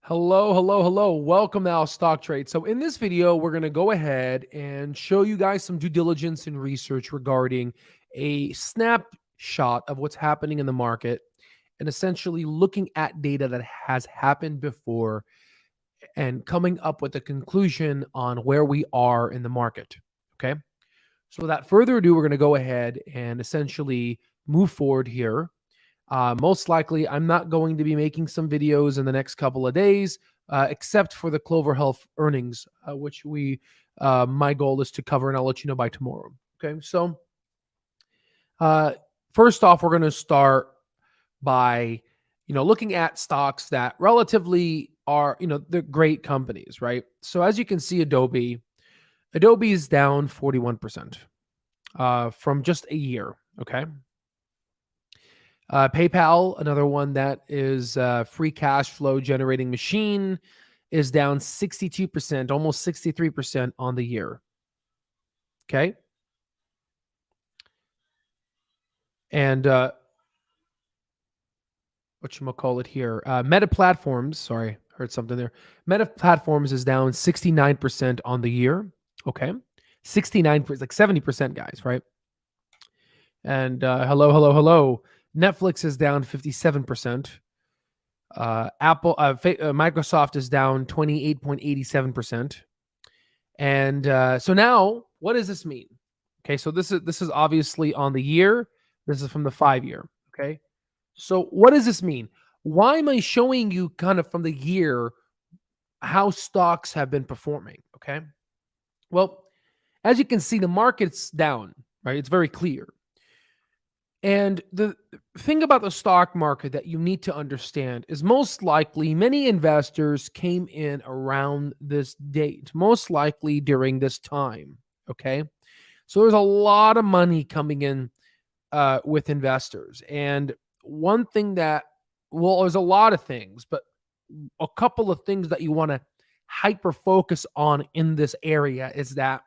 Hello, hello, hello. Welcome to our stock trade. So in this video, we're going to go ahead and show you guys some due diligence and research regarding a snapshot of what's happening in the market and essentially looking at data that has happened before and coming up with a conclusion on where we are in the market. Okay. So without further ado, we're going to go ahead and essentially move forward here. Most likely, I'm not going to be making some videos in the next couple of days, except for the Clover Health earnings, which my goal is to cover, and I'll let you know by tomorrow. Okay, so uh, first off, we're going to start by, looking at stocks that relatively are, they're great companies, right? So as you can see, Adobe is down 41% from just a year. Okay. PayPal, another one that is free cash flow generating machine, is down 62%, almost 63% on the year. Okay. And whatchamacallit here? Meta Platforms, sorry, heard something there. Meta Platforms is down 69% on the year. Okay. 69%, like 70%, guys, right? And hello. Netflix is down 57%. Microsoft is down 28.87%. And so now, what does this mean? Okay, so this is obviously on the year. This is from the 5-year. Okay, so what does this mean? Why am I showing you kind of from the year how stocks have been performing? Okay, well, as you can see, the market's down. Right, it's very clear. And the thing about the stock market that you need to understand is most likely many investors came in around this date, most likely during this time. Okay. So there's a lot of money coming in with investors. And one thing there's a lot of things, but a couple of things that you want to hyper focus on in this area is that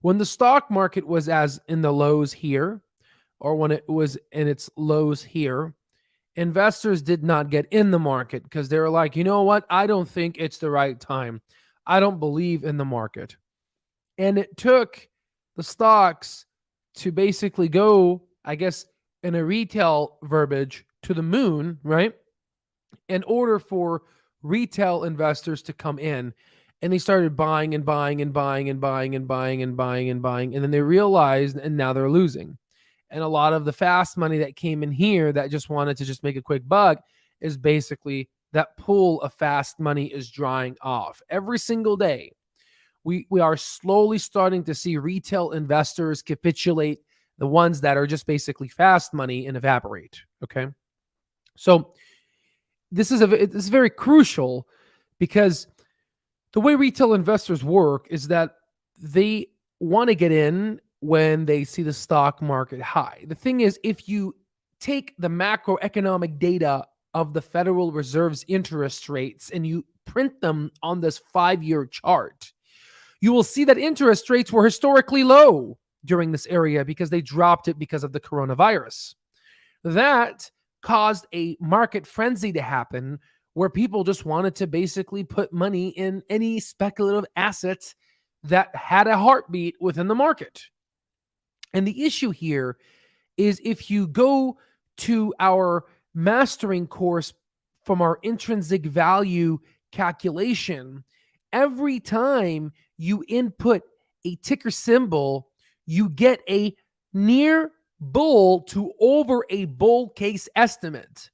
when the stock market was as in the lows here, or when it was in its lows here, investors did not get in the market because they were like, you know what? I don't think it's the right time. I don't believe in the market. And it took the stocks to basically go, I guess, in a retail verbiage, to the moon, right? In order for retail investors to come in. And they started buying and buying and buying and buying and buying and buying and buying. And then they realized, and now they're losing. And a lot of the fast money that came in here that just wanted to just make a quick buck is basically that pool of fast money is drying off every single day. We are slowly starting to see retail investors capitulate, the ones that are just basically fast money, and evaporate. Okay. So this is very crucial because the way retail investors work is that they want to get in when they see the stock market high. The thing is, if you take the macroeconomic data of the Federal Reserve's interest rates and you print them on this 5-year chart, you will see that interest rates were historically low during this area because they dropped it because of the coronavirus. That caused a market frenzy to happen where people just wanted to basically put money in any speculative assets that had a heartbeat within the market. And the issue here is if you go to our mastering course from our intrinsic value calculation, every time you input a ticker symbol, you get a near bull to over a bull case estimate.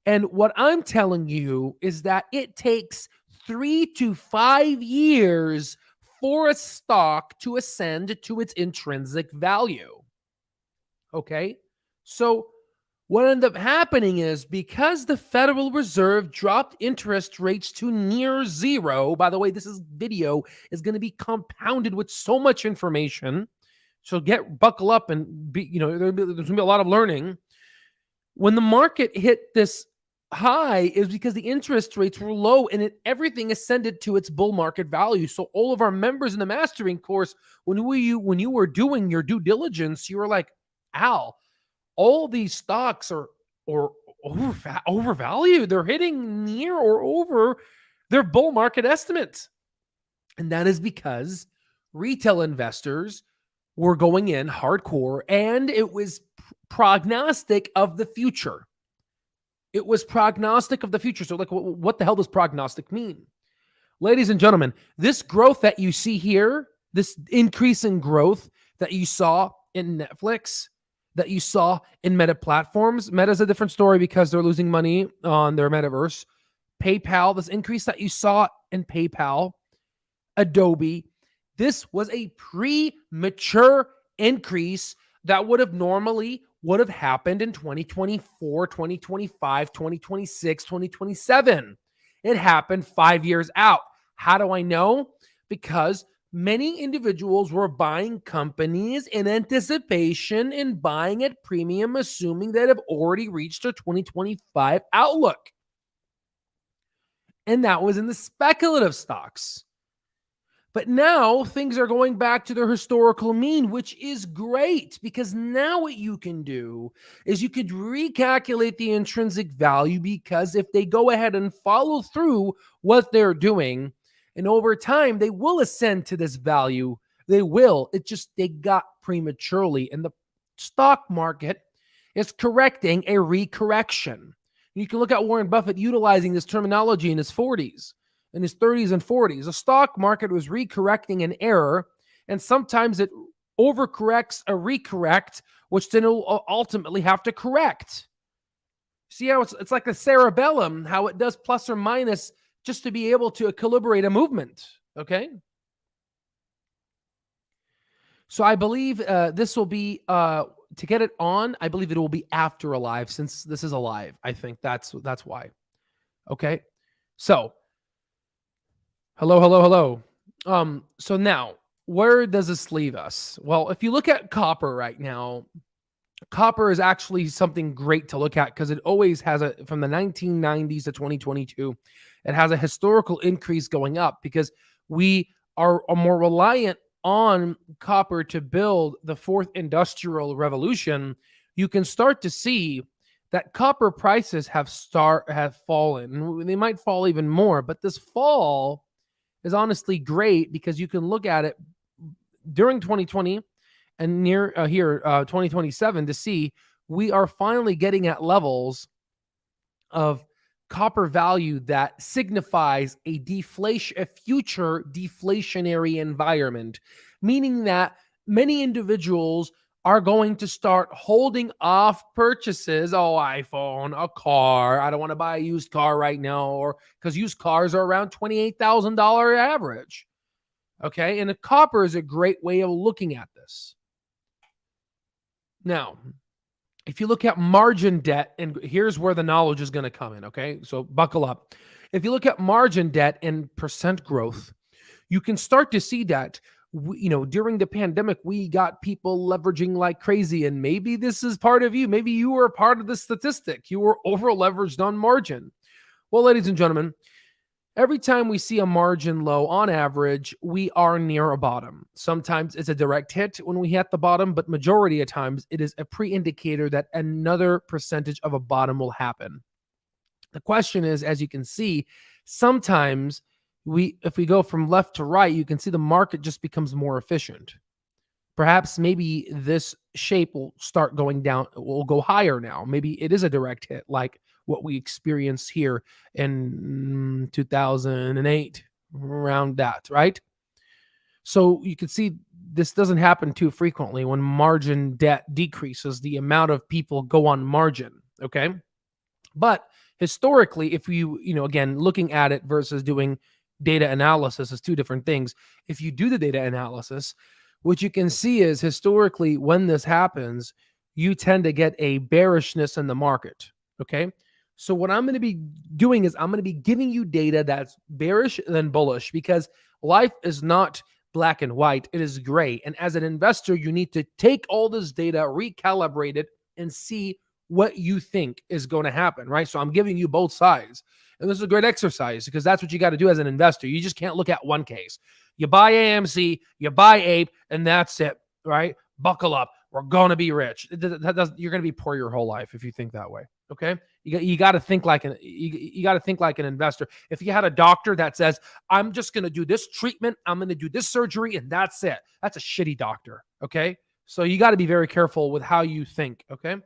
And what I'm telling you is that it takes 3 to 5 years for a stock to ascend to its intrinsic value. Okay? So what ended up happening is because the Federal Reserve dropped interest rates to near zero, by the way, this video is going to be compounded with so much information. So buckle up and there's going to be a lot of learning. When the market hit this high is because the interest rates were low and everything ascended to its bull market value. So all of our members in the mastering course, when you were doing your due diligence, you were like, Al, all these stocks are or overvalued. They're hitting near or over their bull market estimates. And that is because retail investors were going in hardcore, and it was prognostic of the future. It was prognostic of the future. So, like, what the hell does prognostic mean? Ladies and gentlemen, this growth that you see here, this increase in growth that you saw in Netflix, that you saw in Meta platforms. Meta's a different story because they're losing money on their metaverse. PayPal, this increase that you saw in PayPal, Adobe, this was a premature increase that would have happened in 2024, 2025, 2026, 2027. It happened 5 years out. How do I know? Because many individuals were buying companies in anticipation and buying at premium, assuming that have already reached their 2025 outlook. And that was in the speculative stocks. But now things are going back to their historical mean, which is great, because now what you can do is you could recalculate the intrinsic value, because if they go ahead and follow through what they're doing, and over time they will ascend to this value, they will. It just, they got prematurely, and the stock market is correcting a recorrection. You can look at Warren Buffett utilizing this terminology in his 40s. In his 30s and 40s, the stock market was recorrecting an error, and sometimes it overcorrects a recorrect, which then will ultimately have to correct. See how it's like a cerebellum, how it does plus or minus just to be able to equilibrate a movement, okay? So I believe this will be, to get it on, I believe it will be after a live, since this is a live. I think that's why. Okay, so hello. So now, where does this leave us? Well, if you look at copper right now, copper is actually something great to look at, because it always has from the 1990s to 2022, it has a historical increase going up, because we are more reliant on copper to build the fourth industrial revolution. You can start to see that copper prices have fallen. They might fall even more, but this fall is honestly great, because you can look at it during 2020 and near 2027 to see we are finally getting at levels of copper value that signifies a future deflationary environment, meaning that many individuals are going to start holding off purchases. Oh, iPhone, a car. I don't want to buy a used car right now, or because used cars are around $28,000 average. Okay, and the copper is a great way of looking at this. Now, if you look at margin debt, and here's where the knowledge is going to come in, okay? So buckle up. If you look at margin debt and percent growth, you can start to see that, during the pandemic, we got people leveraging like crazy, and maybe this is part of you. Maybe you were a part of the statistic. You were over leveraged on margin. Well, ladies and gentlemen, every time we see a margin low, on average, we are near a bottom. Sometimes it's a direct hit when we hit the bottom, but majority of times it is a pre-indicator that another percentage of a bottom will happen. The question is, as you can see, sometimes if we go from left to right, you can see the market just becomes more efficient. Perhaps maybe this shape will start going down, will go higher now. Maybe it is a direct hit, like what we experienced here in 2008, around that, right? So you can see this doesn't happen too frequently. When margin debt decreases, the amount of people go on margin, okay? But historically, if you again, looking at it versus doing data analysis is two different things. If you do the data analysis, what you can see is historically when this happens, you tend to get a bearishness in the market, okay? So what I'm going to be doing is I'm going to be giving you data that's bearish than bullish, because life is not black and white. It is gray. And as an investor, you need to take all this data, recalibrate it, and see what you think is going to happen, right? So I'm giving you both sides. And this is a great exercise, because that's what you got to do as an investor. You just can't look at one case. You buy AMC, you buy Ape, and that's it, right? Buckle up. We're going to be rich. You're going to be poor your whole life if you think that way. Okay, you got to think like you got to think like an investor. If you had a doctor that says, "I'm just going to do this treatment, I'm going to do this surgery, and that's it," that's a shitty doctor. Okay, so you got to be very careful with how you think. Okay,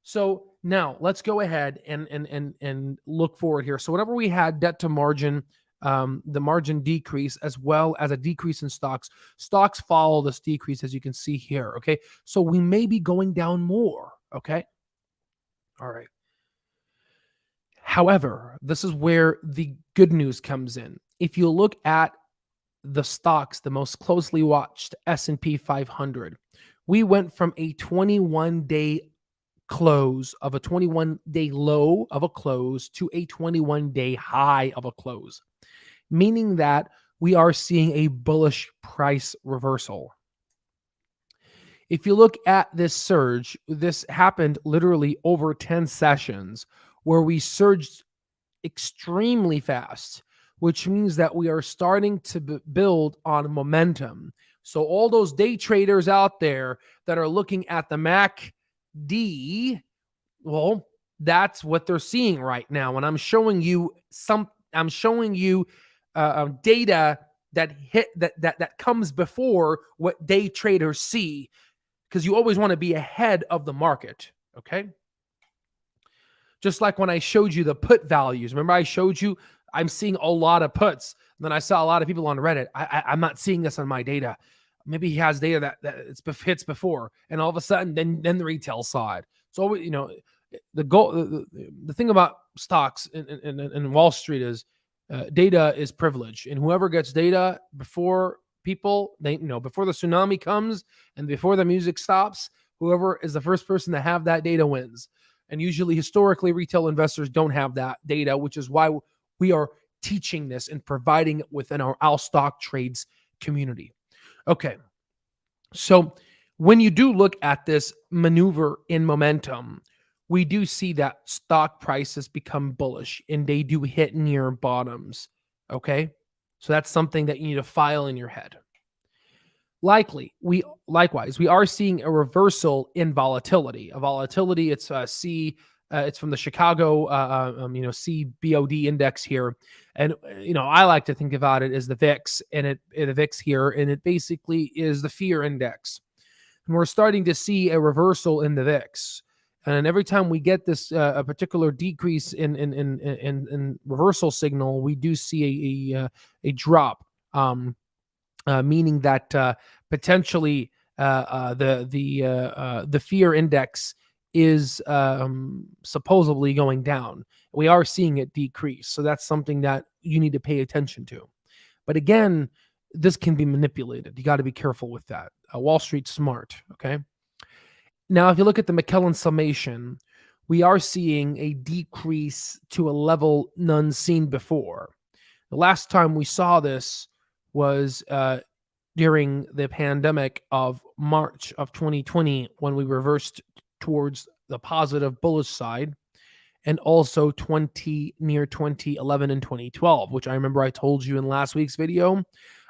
so now let's go ahead and look forward here. So whenever we had debt to margin, the margin decrease as well as a decrease in stocks, stocks follow this decrease as you can see here. Okay, so we may be going down more. Okay, all right. However, this is where the good news comes in. If you look at the stocks, the most closely watched S&P 500, we went from a 21-day close of a 21-day low of a close to a 21-day high of a close, meaning that we are seeing a bullish price reversal. If you look at this surge, this happened literally over 10 sessions where we surged extremely fast, which means that we are starting to build on momentum. So all those day traders out there that are looking at the MACD, well, that's what they're seeing right now. And I'm showing you data that comes before what day traders see, because you always want to be ahead of the market. Okay. Just like when I showed you the put values. Remember I showed you I'm seeing a lot of puts. And then I saw a lot of people on Reddit. I'm not seeing this on my data. Maybe he has data that hits before. And all of a sudden, then the retail saw it. So, the goal, the thing about stocks in Wall Street is data is privilege. And whoever gets data before people, before the tsunami comes and before the music stops, whoever is the first person to have that data wins. And usually, historically, retail investors don't have that data, which is why we are teaching this and providing it within our All Stock Trades community. Okay. So when you do look at this maneuver in momentum, we do see that stock prices become bullish and they do hit near bottoms. Okay. So that's something that you need to file in your head. Likewise, we are seeing a reversal in volatility. A volatility, it's it's from the Chicago, CBOD index here, and I like to think about it as the VIX, and the VIX here, and it basically is the fear index, and we're starting to see a reversal in the VIX, and every time we get this a particular decrease in reversal signal, we do see a drop. Meaning that potentially the fear index is supposedly going down. We are seeing it decrease, so that's something that you need to pay attention to. But again, this can be manipulated. You got to be careful with that. Wall Street's smart. Okay. Now, if you look at the McClellan summation, we are seeing a decrease to a level none seen before. The last time we saw this was during the pandemic of March of 2020, when we reversed towards the positive bullish side, and also near 2011 and 2012, which I remember I told you in last week's video.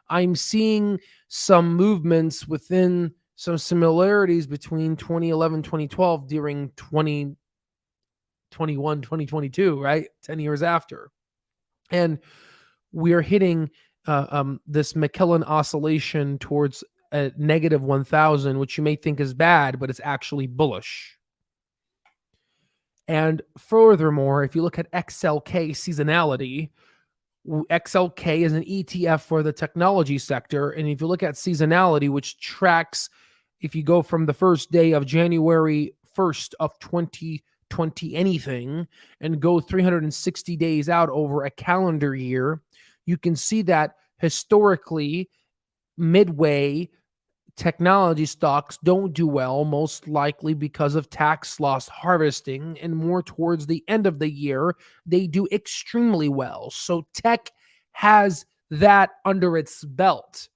I'm seeing some movements within some similarities between 2011, 2012 during 2021, 2022, right? 10 years after. And we're hitting this McClellan oscillation towards a negative 1,000, which you may think is bad, but it's actually bullish. And furthermore, if you look at XLK seasonality, XLK is an ETF for the technology sector. And if you look at seasonality, which tracks, if you go from the first day of January 1st of 2020 anything and go 360 days out over a calendar year, you can see that historically, midway technology stocks don't do well, most likely because of tax loss harvesting, and more towards the end of the year, they do extremely well. So tech has that under its belt.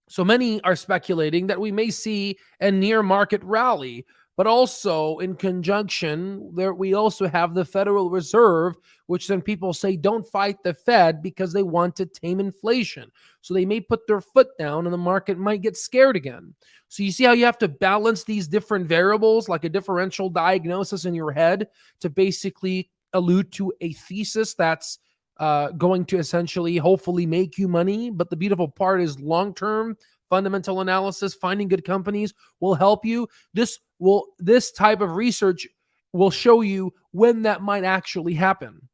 So many are speculating that we may see a near market rally, But also in conjunction, there we also have the Federal Reserve, which then people say don't fight the Fed because they want to tame inflation. So they may put their foot down and the market might get scared again. So you see how you have to balance these different variables like a differential diagnosis in your head to basically allude to a thesis that's going to essentially hopefully make you money. But the beautiful part is long-term fundamental analysis, finding good companies will help you. This type of research will show you when that might actually happen.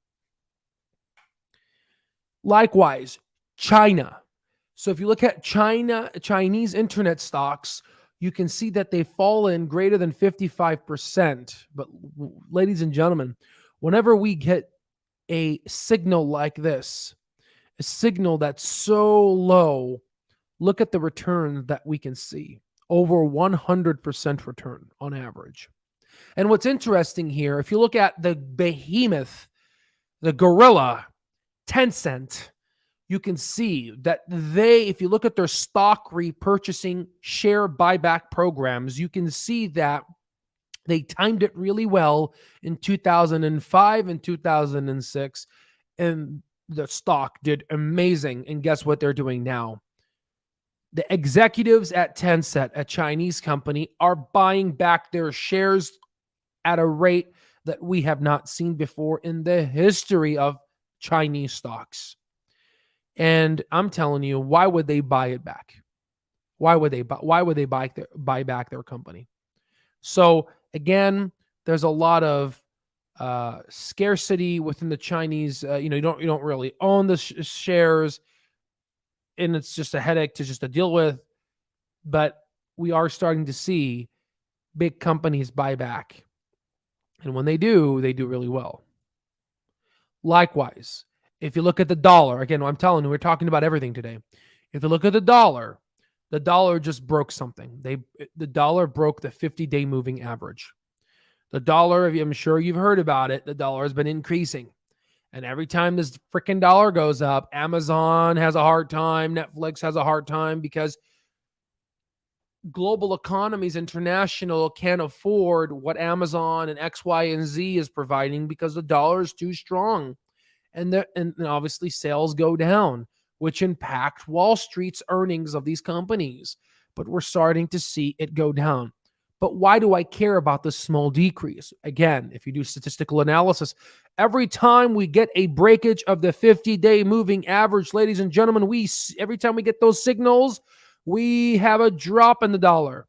Likewise, China. So if you look at Chinese internet stocks, you can see that they've fallen greater than 55%. But ladies and gentlemen, whenever we get a signal like this, a signal that's so low, look at the return that we can see. Over 100% return on average. And what's interesting here, if you look at the behemoth, the gorilla, Tencent, you can see that if you look at their stock repurchasing share buyback programs, you can see that they timed it really well in 2005 and 2006, and the stock did amazing. And guess what they're doing now? The executives at Tencent, a Chinese company, are buying back their shares at a rate that we have not seen before in the history of Chinese stocks. And I'm telling you, why would they buy it back? Why would they buy back their company? So again, there's a lot of scarcity within the Chinese. You don't really own the shares, and it's just a headache to deal with. But we are starting to see big companies buy back, and when they do really well. Likewise, if you look at the dollar, again, I'm telling you, we're talking about everything today. If you look at the dollar just broke something. The dollar broke the 50-day moving average. The dollar, I'm sure you've heard about it, the dollar has been increasing. And every time this freaking dollar goes up, Amazon has a hard time, Netflix has a hard time, because global economies, international, can't afford what Amazon and X, Y, and Z is providing because the dollar is too strong. And obviously sales go down, which impact Wall Street's earnings of these companies. But we're starting to see it go down. But why do I care about this small decrease? Again, if you do statistical analysis, every time we get a breakage of the 50-day moving average, ladies and gentlemen, every time we get those signals, we have a drop in the dollar.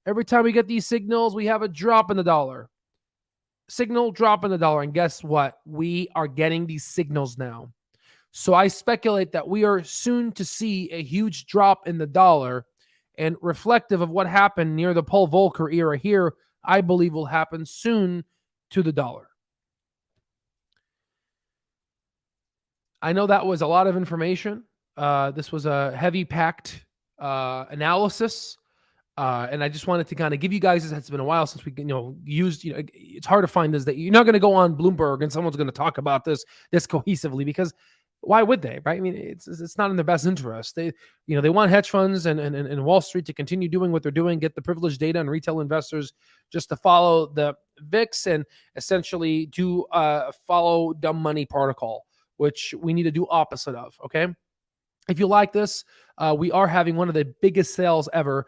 Every time we get these signals, we have a drop in the dollar. Signal, drop in the dollar. And guess what? We are getting these signals now. So I speculate that we are soon to see a huge drop in the dollar, and reflective of what happened near the Paul Volcker era here, I believe will happen soon to the dollar. I know that was a lot of information. This was a heavy packed analysis. And I just wanted to kind of give you guys, it's been a while since we, used, it's hard to find this, that you're not going to go on Bloomberg and someone's going to talk about this cohesively, because why would they, right? I mean, it's not in their best interest. They want hedge funds and Wall Street to continue doing what they're doing, get the privileged data, and retail investors just to follow the VIX and essentially to follow dumb money protocol, which we need to do opposite of, okay? If you like this, we are having one of the biggest sales ever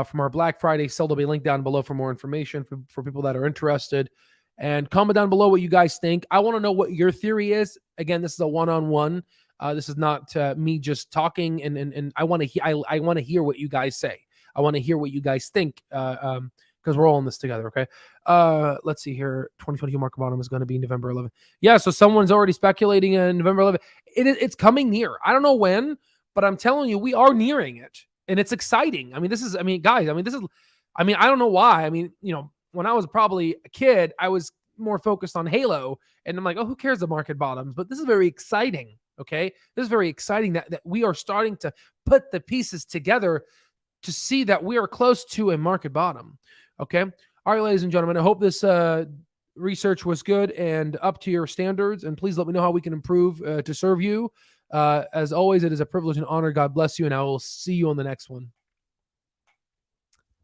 from our Black Friday sale. There'll be a link down below for more information for people that are interested. And comment down below what you guys think. I want to know what your theory is. Again, this is a one-on-one. This is not me just talking, and I want to hear what you guys say. I want to hear what you guys think, because we're all in this together. Okay. Let's see here. 2022 market bottom is going to be November 11th. Yeah. So someone's already speculating in November 11th. It's coming near. I don't know when, but I'm telling you, we are nearing it, and it's exciting. I mean, guys. I don't know why. When I was probably a kid, I was more focused on Halo, and I'm like, oh, who cares the market bottoms? But this is very exciting, okay? This is very exciting that we are starting to put the pieces together to see that we are close to a market bottom, okay? All right, ladies and gentlemen, I hope this research was good and up to your standards, and please let me know how we can improve to serve you. As always, it is a privilege and honor. God bless you, and I will see you on the next one.